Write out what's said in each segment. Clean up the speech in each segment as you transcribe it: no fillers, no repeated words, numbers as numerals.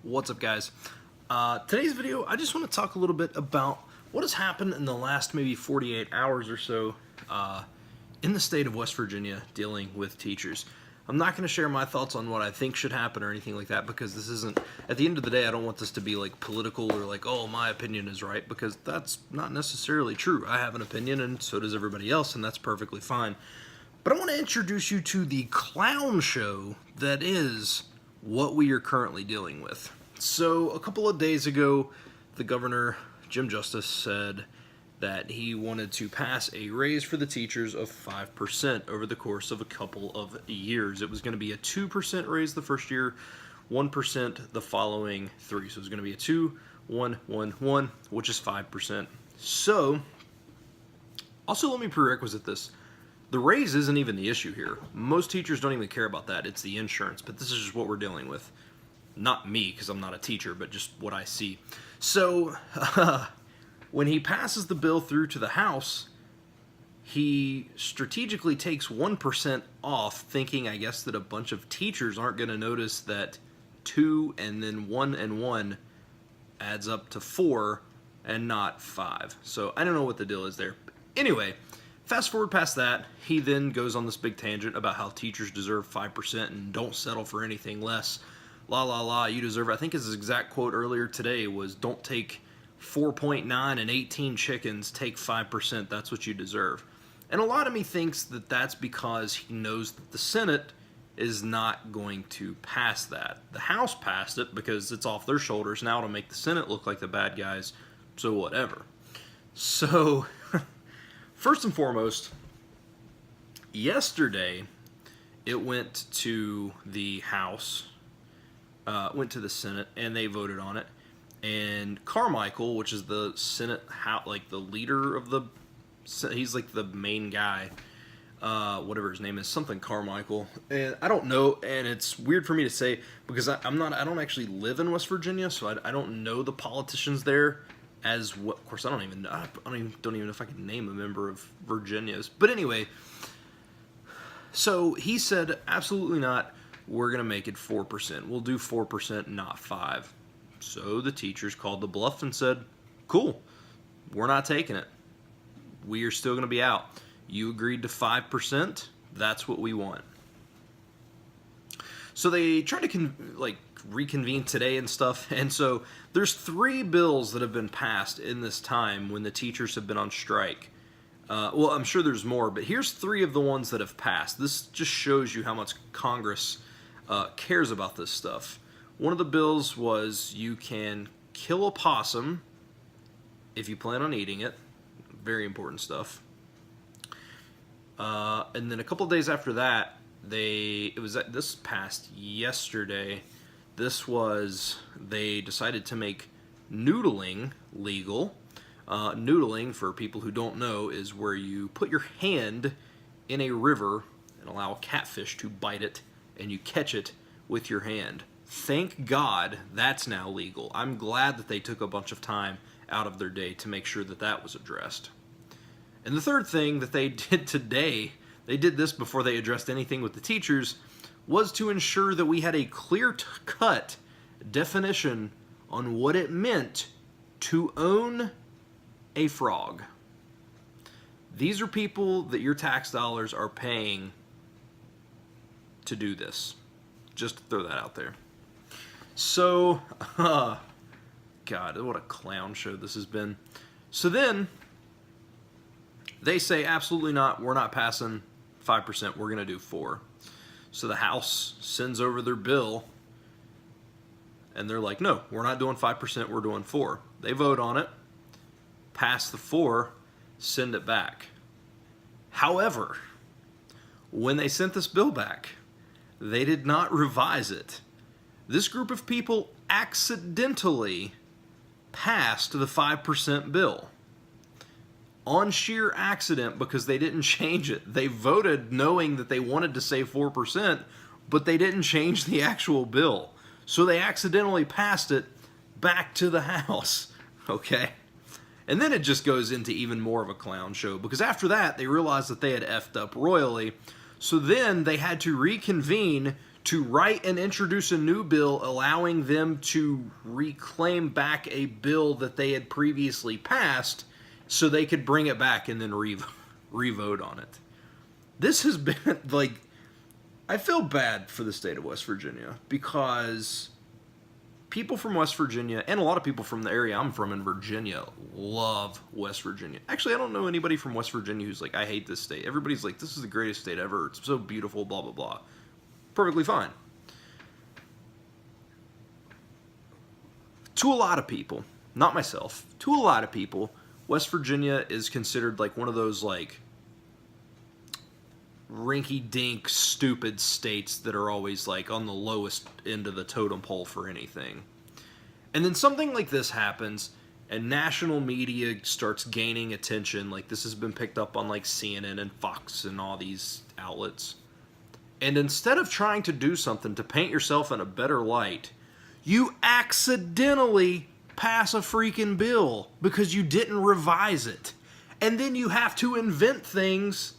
What's up, guys? Today's video, I just want to talk a little bit about what has happened in the last maybe 48 hours or so in the state of West Virginia dealing with teachers. I'm not going to share my thoughts on what I think should happen or anything like that, because this isn't, at the end of the day, I don't want this to be like political or like, oh, my opinion is right, because that's not necessarily true. I have an opinion and so does everybody else, and that's perfectly fine. But I want to introduce you to the clown show that is what we are currently dealing with. So a couple of days ago, the governor, Jim Justice, said that he wanted to pass a raise for the teachers of 5% over the course of a couple of years. It was going to be a 2% raise the first year, 1% the following three. So it was going to be a 2, 1, 1, 1, which is 5%. So, also let me prerequisite this. The raise isn't even the issue here. Most teachers don't even care about that. It's the insurance, but this is just what we're dealing with. Not me, because I'm not a teacher, but just what I see. So, when he passes the bill through to the House, he strategically takes 1% off, thinking, I guess, that a bunch of teachers aren't going to notice that 2 and then 1 and 1 adds up to 4 and not 5. So, I don't know what the deal is there. Anyway, fast forward past that, he then goes on this big tangent about how teachers deserve 5% and don't settle for anything less. La la la, you deserve it. I think his exact quote earlier today was, don't take 4.9 and 18 chickens, take 5%, that's what you deserve. And a lot of me thinks that that's because he knows that the Senate is not going to pass that. The House passed it because it's off their shoulders now to make the Senate look like the bad guys, so whatever. So, first and foremost, yesterday it went to the House, went to the Senate, and they voted on it. And Carmichael, which is the Senate, like the leader of the, he's like the main guy, whatever his name is, something Carmichael, and I don't know, and it's weird for me to say because I don't actually live in West Virginia, so I don't know the politicians there. As what, of course, I don't even know if I can name a member of Virginia's. But anyway, so he said, absolutely not. We're going to make it 4%. We'll do 4%, not 5. So the teachers called the bluff and said, cool, we're not taking it. We are still going to be out. You agreed to 5%. That's what we want. So they tried to reconvene today and stuff, and so there's 3 bills that have been passed in this time when the teachers have been on strike. Well, I'm sure there's more, but here's 3 of the ones that have passed. This just shows you how much Congress cares about this stuff. One of the bills was you can kill a possum if you plan on eating it. Very important stuff. And then a couple of days after that, this passed yesterday. They decided to make noodling legal. Noodling, for people who don't know, is where you put your hand in a river and allow a catfish to bite it, and you catch it with your hand. Thank God that's now legal. I'm glad that they took a bunch of time out of their day to make sure that that was addressed. And the third thing that they did today, they did this before they addressed anything with the teachers, was to ensure that we had a clear-cut definition on what it meant to own a frog. These are people that your tax dollars are paying to do this. Just to throw that out there. So, God, what a clown show this has been. So then, they say, absolutely not, we're not passing 5%, we're going to do 4%. So the House sends over their bill, and they're like, no, we're not doing 5%, we're doing 4%. They vote on it, pass the 4%, send it back. However, when they sent this bill back, they did not revise it. This group of people accidentally passed the 5% bill. On sheer accident, because they didn't change it. They voted knowing that they wanted to say 4%, but they didn't change the actual bill. So they accidentally passed it back to the House. Okay? And then it just goes into even more of a clown show, because after that, they realized that they had effed up royally. So then they had to reconvene to write and introduce a new bill allowing them to reclaim back a bill that they had previously passed so they could bring it back and then re-vote on it. This has been, like, I feel bad for the state of West Virginia because people from West Virginia, and a lot of people from the area I'm from in Virginia, love West Virginia. Actually, I don't know anybody from West Virginia who's like, I hate this state. Everybody's like, this is the greatest state ever. It's so beautiful, blah, blah, blah. Perfectly fine. To a lot of people, not myself, to a lot of people, West Virginia is considered like one of those like rinky-dink stupid states that are always like on the lowest end of the totem pole for anything. And then something like this happens and national media starts gaining attention. Like this has been picked up on like CNN and Fox and all these outlets. And instead of trying to do something to paint yourself in a better light, you accidentally pass a freaking bill because you didn't revise it. And then you have to invent things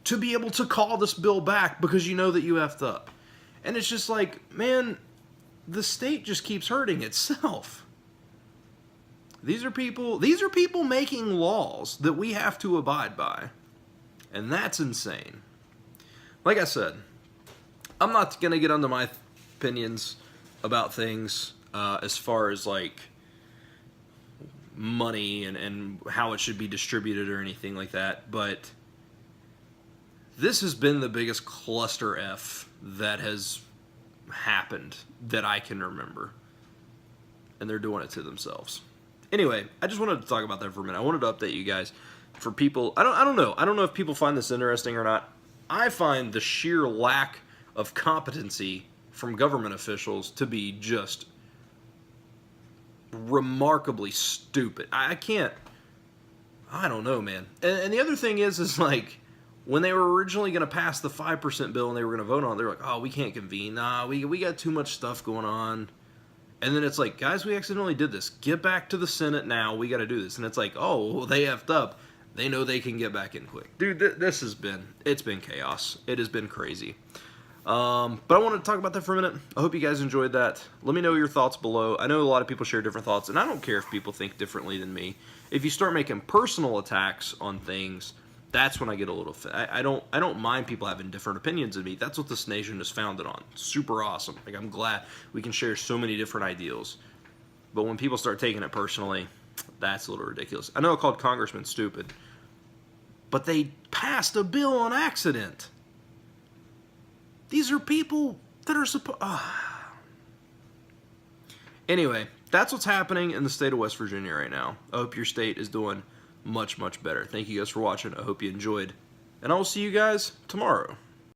to be able to call this bill back because you know that you effed up. And it's just like, man, the state just keeps hurting itself. These are people making laws that we have to abide by. And that's insane. Like I said, I'm not going to get into my opinions about things as far as like money and how it should be distributed or anything like that, but this has been the biggest cluster F that has happened that I can remember. And they're doing it to themselves. Anyway, I just wanted to talk about that for a minute. I wanted to update you guys. For people, I don't know. I don't know if people find this interesting or not. I find the sheer lack of competency from government officials to be just remarkably stupid. I don't know, man. And the other thing is like, when they were originally going to pass the 5% bill and they were going to vote on it, they were like, oh, we can't convene. Nah, we got too much stuff going on. And then it's like, guys, we accidentally did this. Get back to the Senate now. We got to do this. And it's like, oh, well, they effed up. They know they can get back in quick. Dude, it's been chaos. It has been crazy. But I want to talk about that for a minute. I hope you guys enjoyed that. Let me know your thoughts below. I know a lot of people share different thoughts, and I don't care if people think differently than me. If you start making personal attacks on things, that's when I get a little. I don't mind people having different opinions than me. That's what this nation is founded on. Super awesome. Like, I'm glad we can share so many different ideals. But when people start taking it personally, that's a little ridiculous. I know I called congressmen stupid, but they passed a bill on accident. These are people that are supposed. Anyway, that's what's happening in the state of West Virginia right now. I hope your state is doing much, much better. Thank you guys for watching. I hope you enjoyed. And I will see you guys tomorrow.